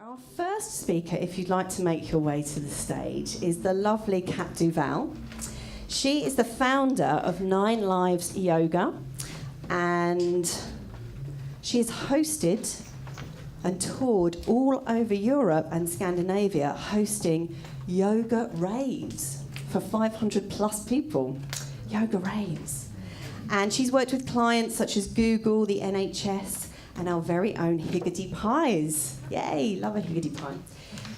Our first speaker, if you'd like to make your way to the stage, is the lovely Kat Duval. She is the founder of 9 Lives Yoga, and she has hosted and toured all over Europe and Scandinavia, hosting yoga raves for 500 plus people. Yoga raves. And she's worked with clients such as Google, the NHS, and our very own Higgity Pies. Yay, love a Higgity Pie.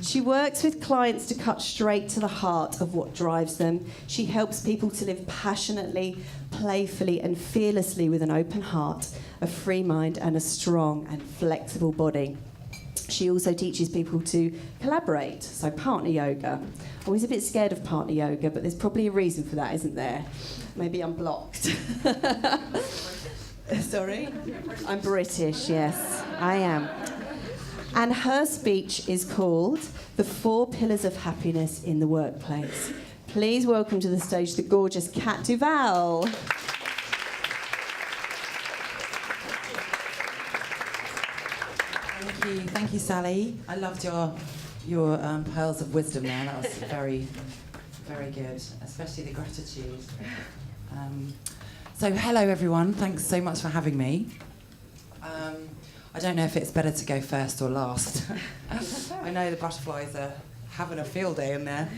She works with clients to cut straight to the heart of what drives them. She helps people to live passionately, playfully, and fearlessly with an open heart, a free mind, and a strong and flexible body. She also teaches people to collaborate, so partner yoga. Always a bit scared of partner yoga, but there's probably a reason for that, isn't there? Maybe I'm blocked. Sorry? I'm British, yes, I am. And her speech is called The 4 Pillars of Happiness in the Workplace. Please welcome to the stage the gorgeous Kat Duval. Thank you, Sally. I loved your pearls of wisdom there. That was very, very good, especially the gratitude. So hello everyone, thanks so much for having me. I don't know if it's better to go first or last. I know the butterflies are having a field day in there.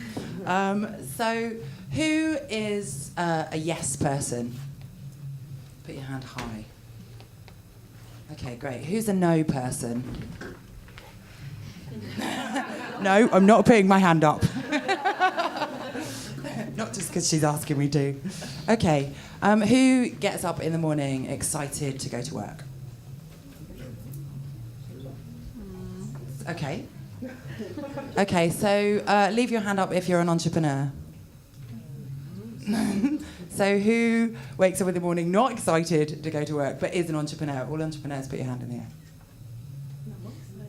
So who is a yes person? Put your hand high. Okay, great. Who's a no person? No, I'm not putting my hand up. Not just because she's asking me to. Okay, who gets up in the morning excited to go to work? Okay. Okay, so leave your hand up if you're an entrepreneur. So who wakes up in the morning not excited to go to work but is an entrepreneur? All entrepreneurs, put your hand in the air.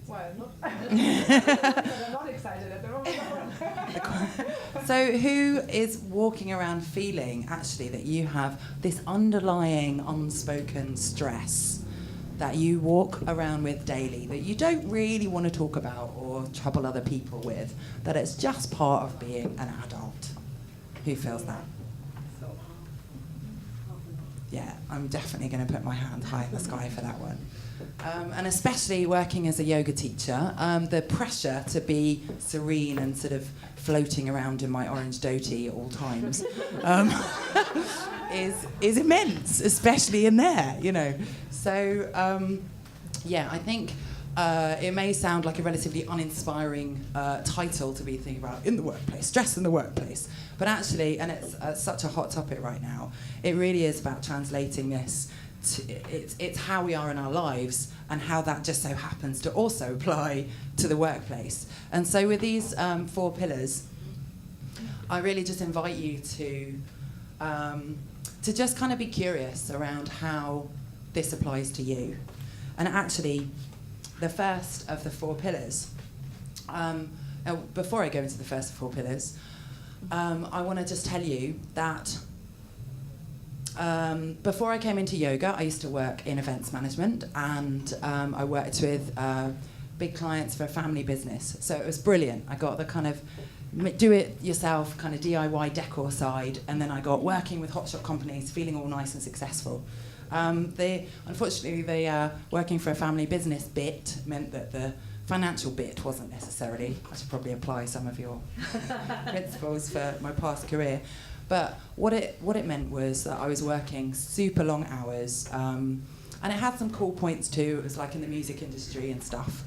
Well, I'm not excited at the moment. So who is walking around feeling actually that you have this underlying unspoken stress that you walk around with daily that you don't really want to talk about or trouble other people with, that it's just part of being an adult? Who feels that? Yeah, I'm definitely going to put my hand high in the sky for that one. And especially working as a yoga teacher, the pressure to be serene and sort of floating around in my orange dhoti at all times is immense, especially in there, you know. So, yeah, I think it may sound like a relatively uninspiring title to be thinking about in the workplace, stress in the workplace. But actually, and it's such a hot topic right now, it really is about translating this. It's how we are in our lives and how that just so happens to also apply to the workplace. And so with these 4 pillars, I really just invite you to just kind of be curious around how this applies to you. And actually, the first of the 4 pillars, before I go into the first of 4 pillars, I want to just tell you that before I came into yoga, I used to work in events management, and I worked with big clients for a family business. So it was brilliant. I got the kind of do-it-yourself kind of DIY decor side, and then I got working with hotshot companies, feeling all nice and successful. Unfortunately, the working for a family business bit meant that the financial bit wasn't necessarily. I should probably apply some of your principles for my past career. But what it meant was that I was working super long hours, and it had some cool points too. It was like in the music industry and stuff.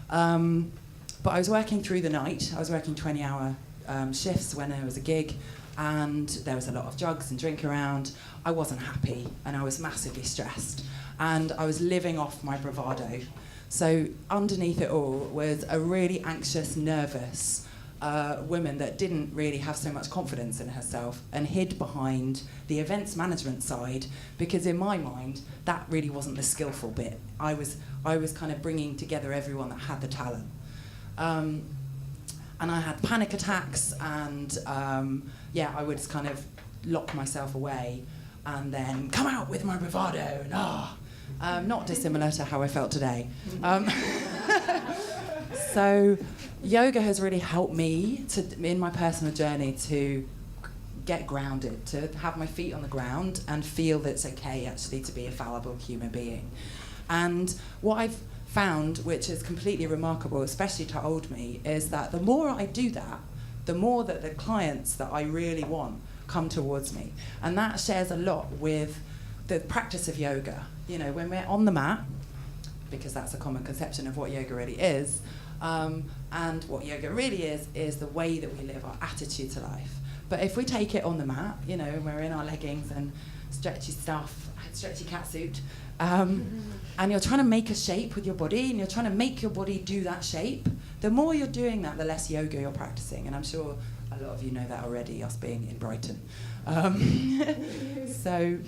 But I was working through the night. I was working 20-hour shifts when there was a gig, and there was a lot of drugs and drink around. I wasn't happy, and I was massively stressed, and I was living off my bravado. So underneath it all was a really anxious, nervous woman that didn't really have so much confidence in herself and hid behind the events management side, because in my mind, that really wasn't the skillful bit. I was kind of bringing together everyone that had the talent. And I had panic attacks, and I would kind of lock myself away and then come out with my bravado and not dissimilar to how I felt today. So yoga has really helped me in my personal journey to get grounded, to have my feet on the ground and feel that it's okay actually to be a fallible human being. And what I've found, which is completely remarkable, especially to old me, is that the more I do that, the more that the clients that I really want come towards me. And that shares a lot with the practice of yoga. You know, when we're on the mat, because that's a common conception of what yoga really is, and what yoga really is the way that we live, our attitude to life. But if we take it on the mat, you know, and we're in our leggings and stretchy stuff, stretchy catsuit, and you're trying to make a shape with your body, and you're trying to make your body do that shape, the more you're doing that, the less yoga you're practicing. And I'm sure a lot of you know that already, us being in Brighton. So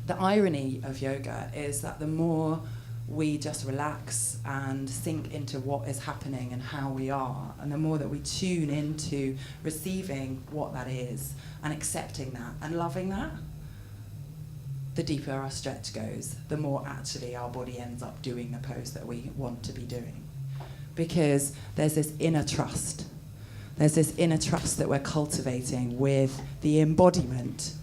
the irony of yoga is that the more we just relax and sink into what is happening and how we are, and the more that we tune into receiving what that is and accepting that and loving that, the deeper our stretch goes, the more actually our body ends up doing the pose that we want to be doing. Because there's this inner trust. There's this inner trust that we're cultivating with the embodiment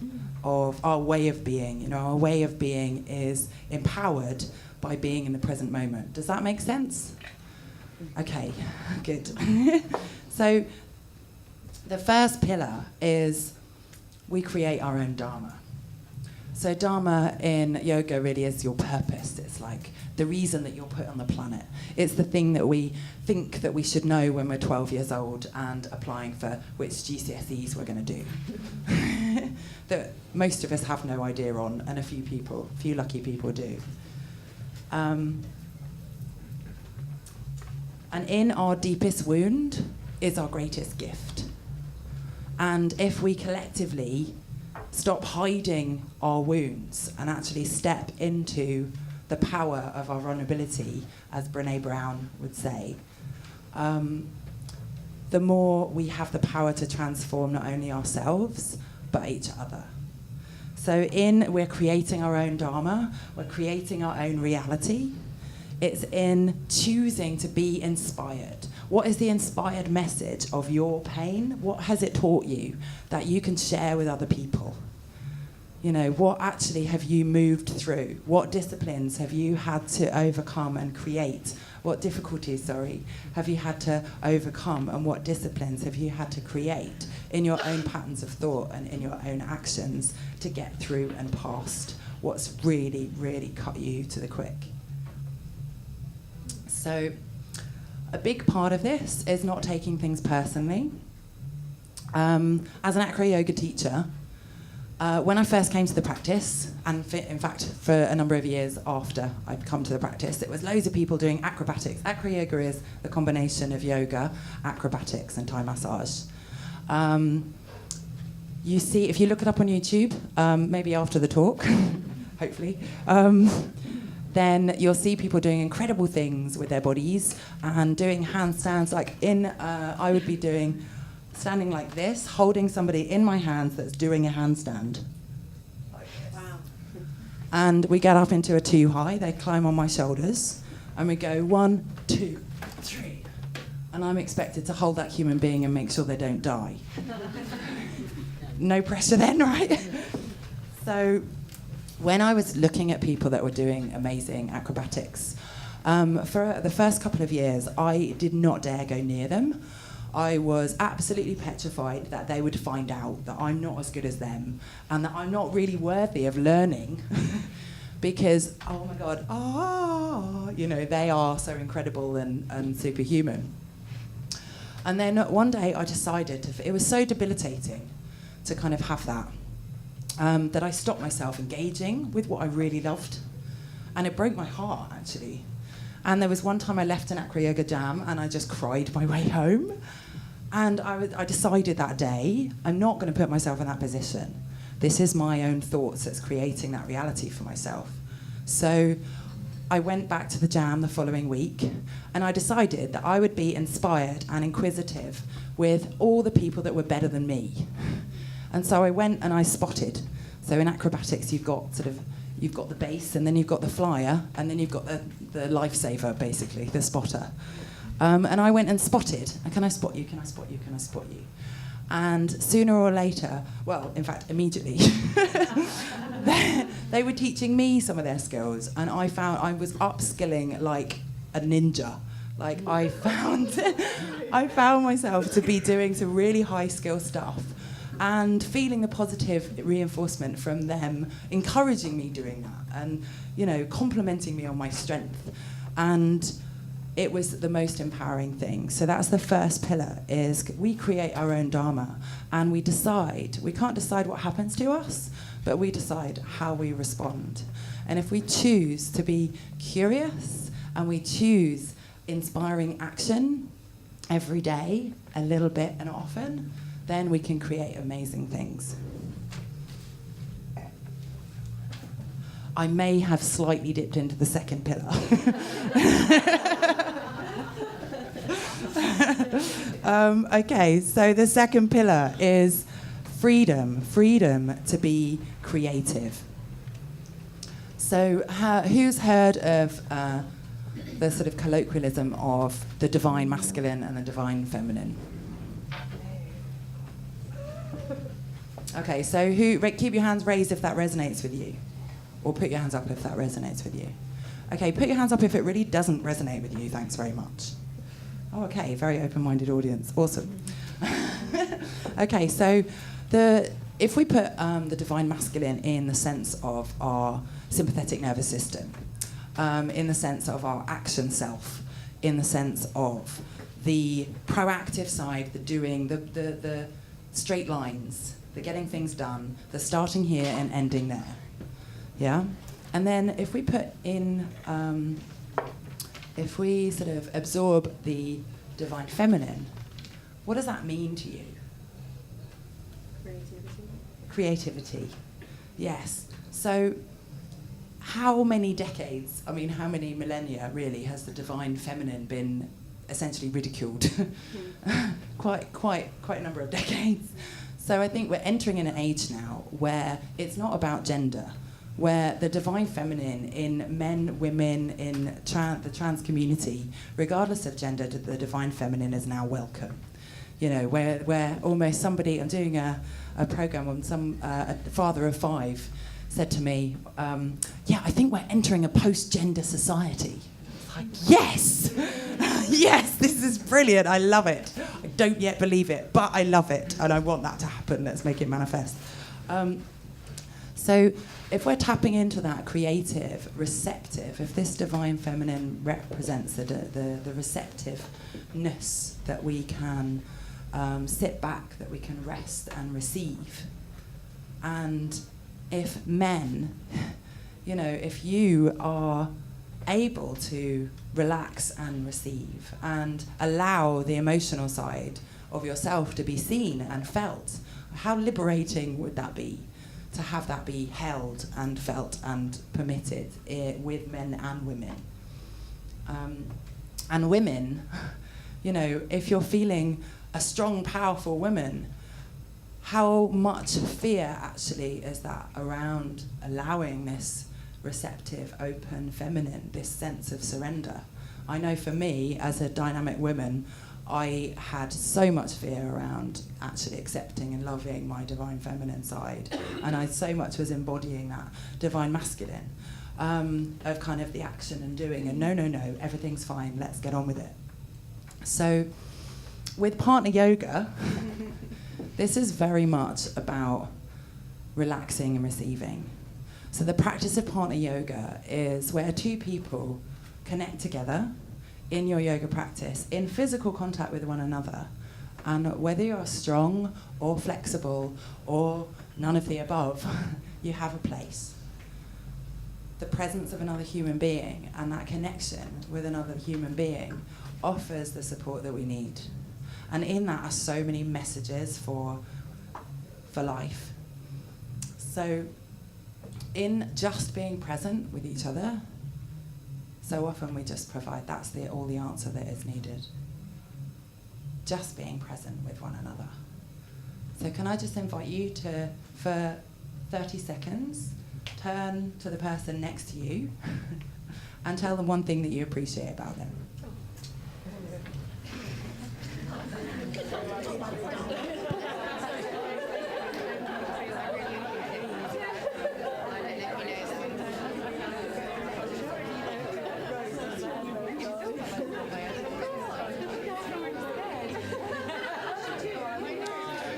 of our way of being. You know, our way of being is empowered by being in the present moment. Does that make sense? Okay, good. So the first pillar is we create our own Dharma. So Dharma in yoga really is your purpose. It's like the reason that you're put on the planet. It's the thing that we think that we should know when we're 12 years old and applying for which GCSEs we're going to do. That most of us have no idea on, and a few lucky people do. And in our deepest wound is our greatest gift. And if we collectively stop hiding our wounds and actually step into the power of our vulnerability, as Brené Brown would say, the more we have the power to transform not only ourselves, but each other. So we're creating our own Dharma, we're creating our own reality. It's in choosing to be inspired. What is the inspired message of your pain? What has it taught you that you can share with other people? You know, what actually have you moved through? What disciplines have you had to overcome and create? What difficulties, have you had to overcome, and what disciplines have you had to create in your own patterns of thought and in your own actions to get through and past what's really, really cut you to the quick? So a big part of this is not taking things personally. As an Acroyoga teacher, when I first came to the practice, and in fact for a number of years after I'd come to the practice, it was loads of people doing acrobatics. Acroyoga is the combination of yoga, acrobatics and Thai massage. You see, if you look it up on YouTube, maybe after the talk, hopefully, then you'll see people doing incredible things with their bodies and doing handstands. Like I would be standing like this, holding somebody in my hands that's doing a handstand. Like this. Wow. And we get up into a 2 high, they climb on my shoulders, and we go 1, 2, 3. And I'm expected to hold that human being and make sure they don't die. No pressure then, right? So when I was looking at people that were doing amazing acrobatics, for the first couple of years, I did not dare go near them. I was absolutely petrified that they would find out that I'm not as good as them and that I'm not really worthy of learning because, oh my God, they are so incredible and superhuman. And then one day I decided, it was so debilitating to kind of have that, that I stopped myself engaging with what I really loved. And it broke my heart, actually. And there was one time I left an Acroyoga jam and I just cried my way home. And I decided that day, I'm not going to put myself in that position. This is my own thoughts that's creating that reality for myself. So I went back to the jam the following week and I decided that I would be inspired and inquisitive with all the people that were better than me. And so I went and I spotted. So in acrobatics, you've got the base, and then you've got the flyer, and then you've got the lifesaver, basically, the spotter. And I went and spotted. Can I spot you? Can I spot you? Can I spot you? And sooner or later, well, in fact, immediately, they were teaching me some of their skills, and I found I was upskilling like a ninja. Like I found myself to be doing some really high skill stuff and feeling the positive reinforcement from them, encouraging me doing that and, you know, complimenting me on my strength. And it was the most empowering thing. So that's the first pillar, is we create our own Dharma, and we decide. We can't decide what happens to us, but we decide how we respond. And if we choose to be curious and we choose inspiring action every day, a little bit and often, then we can create amazing things. I may have slightly dipped into the second pillar. Okay, so the second pillar is freedom to be creative. So who's heard of the sort of colloquialism of the divine masculine and the divine feminine? Okay, so keep your hands raised if that resonates with you. Or put your hands up if that resonates with you. Okay, put your hands up if it really doesn't resonate with you. Thanks very much. Oh, okay, very open-minded audience. Awesome. Okay, so if we put the divine masculine in the sense of our sympathetic nervous system, in the sense of our action self, in the sense of the proactive side, the doing, the straight lines, the getting things done, the starting here and ending there. Yeah? And then if we put in, if we sort of absorb the divine feminine, what does that mean to you? Creativity. Yes. So how many decades, how many millennia really has the divine feminine been essentially ridiculed? quite a number of decades. So I think we're entering in an age now where it's not about gender, where the divine feminine in men, women, in the trans community, regardless of gender, the divine feminine is now welcome. You know, where almost somebody, I'm doing a program on a father of 5 said to me, yeah, I think we're entering a post-gender society. Like, yes! Yes, this is brilliant, I love it. I don't yet believe it, but I love it, and I want that to happen. Let's make it manifest. So if we're tapping into that creative, receptive, if this divine feminine represents the receptiveness that we can sit back, that we can rest and receive, and if men, you know, if you are able to relax and receive and allow the emotional side of yourself to be seen and felt, how liberating would that be? To have that be held and felt and permitted with men and women. And women, you know, if you're feeling a strong, powerful woman, how much fear actually is that around allowing this receptive, open, feminine, this sense of surrender? I know for me, as a dynamic woman, I had so much fear around actually accepting and loving my divine feminine side, and I so much was embodying that divine masculine of kind of the action and doing, and no, everything's fine, let's get on with it. So with partner yoga, this is very much about relaxing and receiving. So the practice of partner yoga is where 2 people connect together in your yoga practice, in physical contact with one another. And whether you're strong or flexible or none of the above, you have a place. The presence of another human being and that connection with another human being offers the support that we need. And in that are so many messages for life. So in just being present with each other, so often we just provide, that's all the answer that is needed. Just being present with one another. So can I just invite you to, for 30 seconds, turn to the person next to you and tell them one thing that you appreciate about them.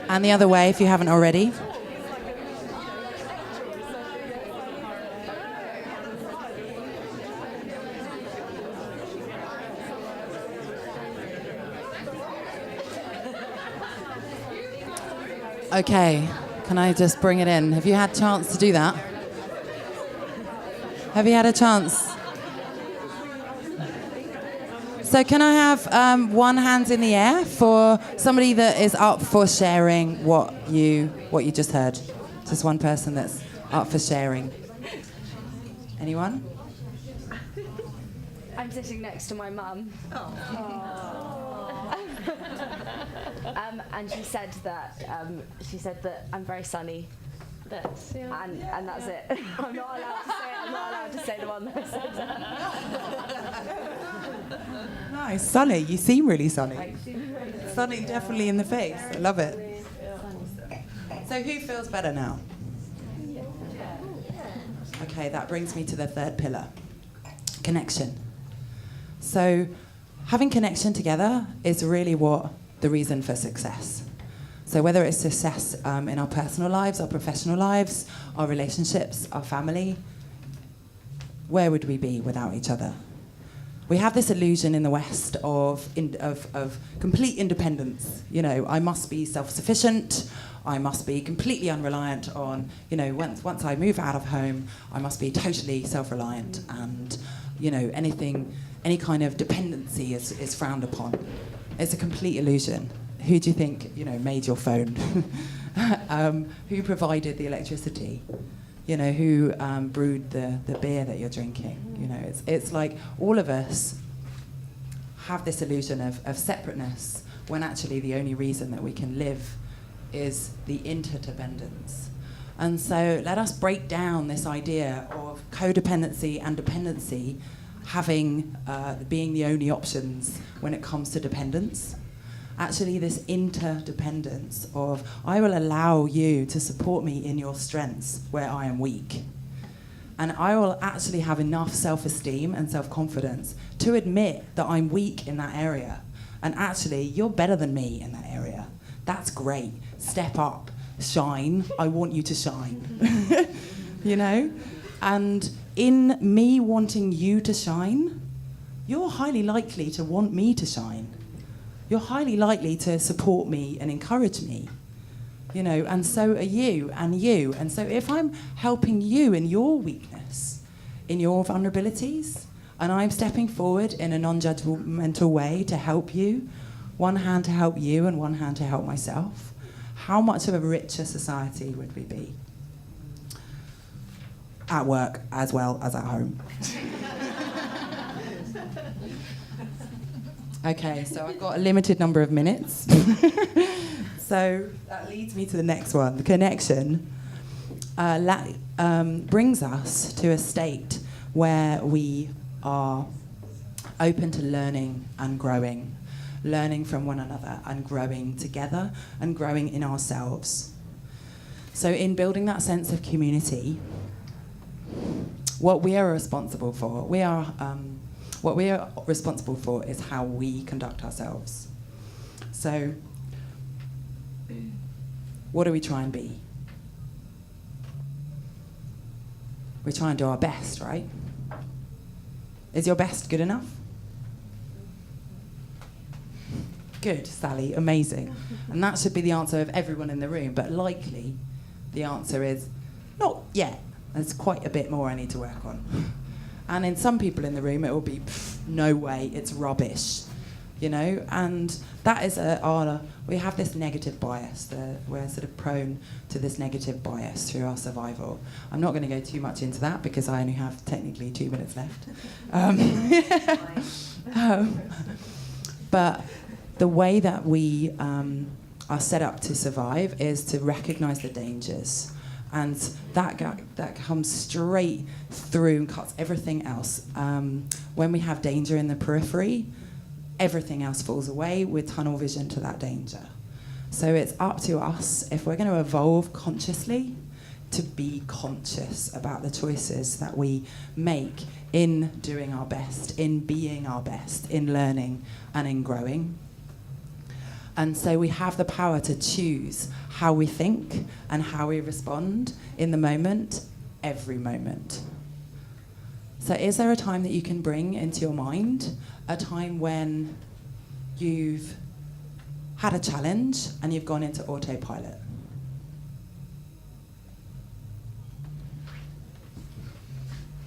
And the other way, if you haven't already. Okay, can I just bring it in? Have you had a chance to do that? Have you had a chance? So can I have one hand in the air for somebody that is up for sharing what you just heard? Just one person that's up for sharing. Anyone? I'm sitting next to my mum. And she said that I'm very sunny. And that's it. I'm not allowed to say it. I'm not allowed to say the one that I said that. Nice, sunny. You seem really sunny. Sunny, definitely in the face. I love it. So who feels better now? Okay, that brings me to the third pillar, connection. So having connection together is really what the reason for success. So whether it's success in our personal lives, our professional lives, our relationships, our family, where would we be without each other? We have this illusion in the West of complete independence. You know, I must be self-sufficient. I must be completely unreliant on, you know, once I move out of home, I must be totally self-reliant, and, you know, any kind of dependency is frowned upon. It's a complete illusion. Who do you think, you know, made your phone? Who provided the electricity? You know, who brewed the beer that you're drinking? You know, it's like all of us have this illusion of separateness, when actually the only reason that we can live is the interdependence. And so let us break down this idea of codependency and dependency being the only options when it comes to dependence. Actually, this interdependence of, I will allow you to support me in your strengths where I am weak. And I will actually have enough self-esteem and self-confidence to admit that I'm weak in that area. And actually, you're better than me in that area. That's great. Step up, shine. I want you to shine. You know? And in me wanting you to shine, you're highly likely to want me to shine. You're highly likely to support me and encourage me, you know, and so are you and you. And so if I'm helping you in your weakness, in your vulnerabilities, and I'm stepping forward in a non-judgmental way to help you, one hand to help you and one hand to help myself, how much of a richer society would we be? At work as well as at home. Okay, so I've got a limited number of minutes. So that leads me to the next one. The connection brings us to a state where we are open to learning and growing, learning from one another and growing together and growing in ourselves. So in building that sense of community, what we are responsible for, what we are responsible for is how we conduct ourselves. So, what do we try and be? We try and do our best, right? Is your best good enough? Good, Sally, amazing. And that should be the answer of everyone in the room, but likely the answer is not yet. There's quite a bit more I need to work on. And in some people in the room, it will be, no way, it's rubbish, you know? And that is we have this negative bias. We're sort of prone to this negative bias through our survival. I'm not going to go too much into that because I only have technically 2 minutes left. But the way that we are set up to survive is to recognize the dangers. And that comes straight through and cuts everything else. When we have danger in the periphery, everything else falls away with tunnel vision to that danger. So it's up to us, if we're going to evolve consciously, to be conscious about the choices that we make in doing our best, in being our best, in learning and in growing. And so we have the power to choose how we think and how we respond in the moment, every moment. So is there a time that you can bring into your mind, a time when you've had a challenge and you've gone into autopilot?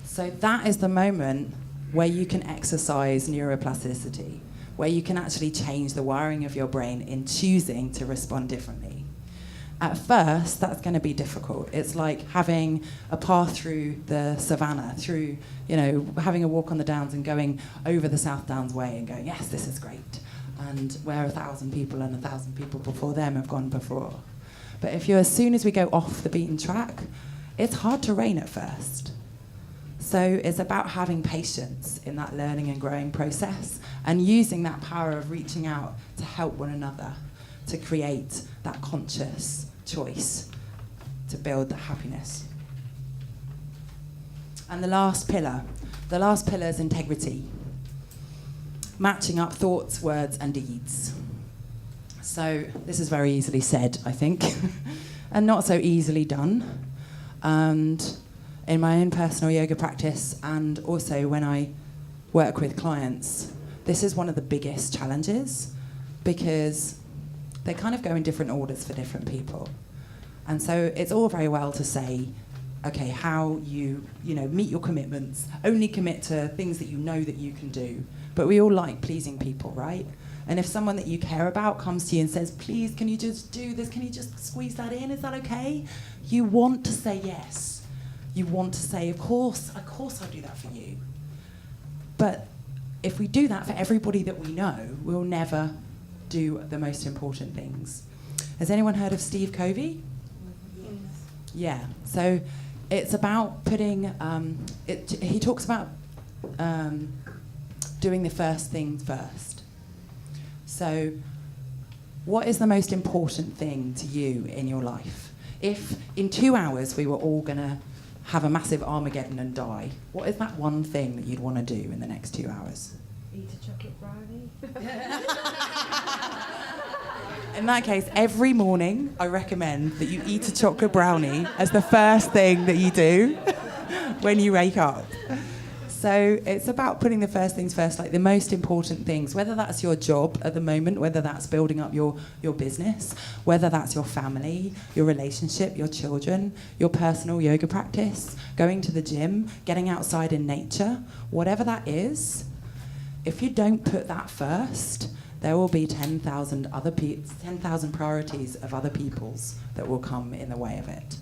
So that is the moment where you can exercise neuroplasticity, where you can actually change the wiring of your brain in choosing to respond differently. At first, that's going to be difficult. It's like having a path through the savannah, through, having a walk on the downs and going over the South Downs Way and going, yes, this is great. And where 1,000 people and 1,000 people before them have gone before. But as soon as we go off the beaten track, it's hard to rein at first. So it's about having patience in that learning and growing process and using that power of reaching out to help one another to create that conscious choice to build the happiness. And the last pillar is integrity. Matching up thoughts, words, and deeds. So this is very easily said, I think, and not so easily done. And in my own personal yoga practice and also when I work with clients, this is one of the biggest challenges because they kind of go in different orders for different people. And so it's all very well to say, okay, how you meet your commitments, only commit to things that you know that you can do. But we all like pleasing people, right? And if someone that you care about comes to you and says, please, can you just do this? Can you just squeeze that in? Is that okay? You want to say yes. You want to say, of course I'll do that for you. But if we do that for everybody that we know, we'll never do the most important things. Has anyone heard of Steve Covey? Yes. Yeah. So it's about putting, he talks about doing the first thing first. So what is the most important thing to you in your life? If in 2 hours we were all going to have a massive Armageddon and die, what is that one thing that you'd want to do in the next 2 hours? Eat a chocolate brownie. In that case, every morning I recommend that you eat a chocolate brownie as the first thing that you do when you wake up. So it's about putting the first things first, like the most important things, whether that's your job at the moment, whether that's building up your business, whether that's your family, your relationship, your children, your personal yoga practice, going to the gym, getting outside in nature, whatever that is. If you don't put that first, there will be 10,000 priorities of other people's that will come in the way of it.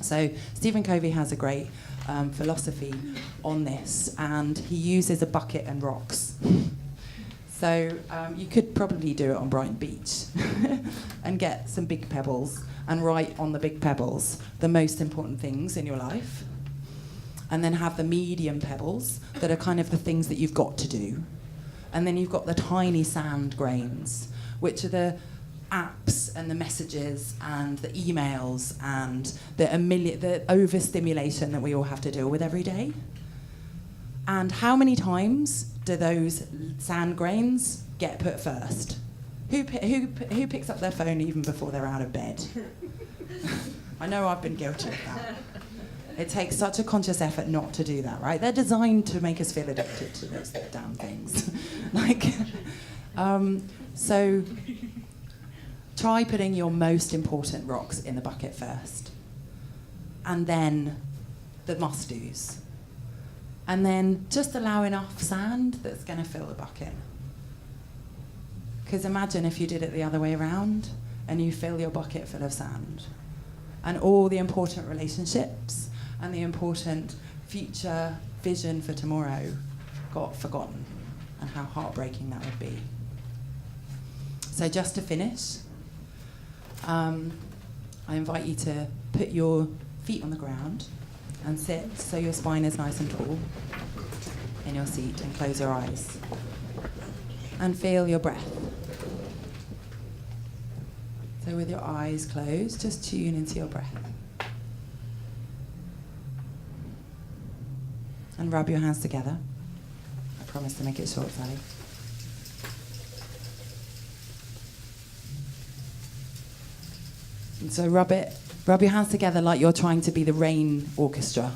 So Stephen Covey has a great philosophy on this, and he uses a bucket and rocks. So you could probably do it on Brighton Beach and get some big pebbles and write on the big pebbles the most important things in your life, and then have the medium pebbles that are kind of the things that you've got to do. And then you've got the tiny sand grains, which are the apps and the messages and the emails and the overstimulation that we all have to deal with every day. And how many times do those sand grains get put first? Who picks up their phone even before they're out of bed? I know I've been guilty of that. It takes such a conscious effort not to do that, right? They're designed to make us feel addicted to those damn things. So try putting your most important rocks in the bucket first, and then the must-dos. And then just allow enough sand that's going to fill the bucket. Because imagine if you did it the other way around and you fill your bucket full of sand, and all the important relationships and the important future vision for tomorrow got forgotten, and how heartbreaking that would be. So just to finish, I invite you to put your feet on the ground and sit so your spine is nice and tall in your seat, and close your eyes and feel your breath. So with your eyes closed, just tune into your breath. And rub your hands together. I promise to make it short, Sally. So rub your hands together like you're trying to be the rain orchestra.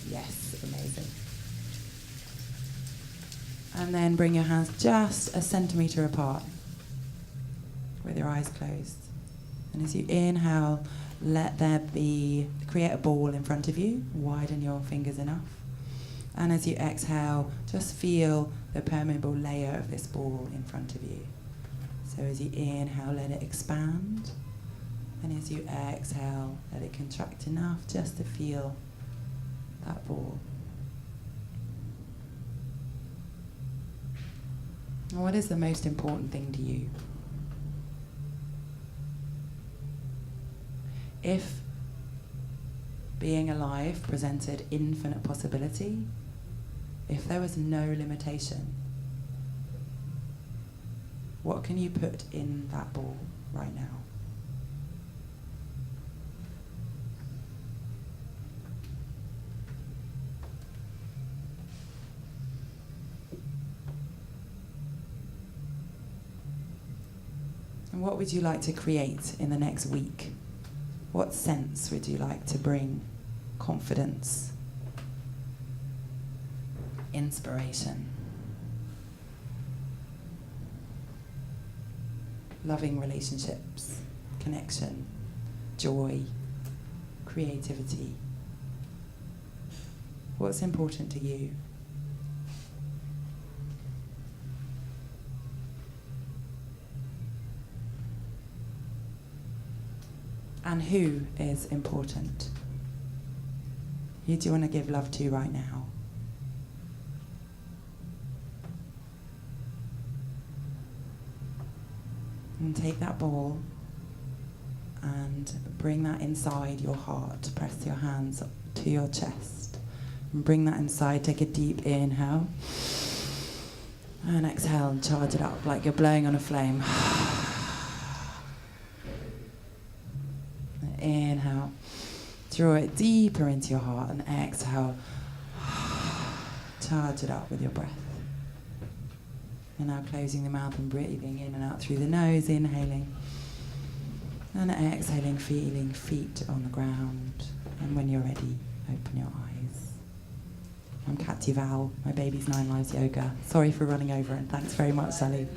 Yes, amazing. And then bring your hands just a centimetre apart with your eyes closed. And as you inhale, create a ball in front of you, widen your fingers enough. And as you exhale, just feel the permeable layer of this ball in front of you. So as you inhale, let it expand. And as you exhale, let it contract enough just to feel that ball. And what is the most important thing to you? If being alive presented infinite possibility, if there was no limitation, what can you put in that ball right now? And what would you like to create in the next week? What sense would you like to bring? Confidence, inspiration, loving relationships, connection, joy, creativity. What's important to you? And who is important? Who do you want to give love to right now? And take that ball and bring that inside your heart. Press your hands to your chest. And bring that inside. Take a deep inhale. And exhale and charge it up like you're blowing on a flame. Inhale, draw it deeper into your heart, and exhale, charge it up with your breath. And now closing the mouth and breathing in and out through the nose, inhaling, and exhaling, feeling feet on the ground. And when you're ready, open your eyes. I'm Kat Duval, my baby's 9 Lives Yoga. Sorry for running over, and thanks very much, Sally.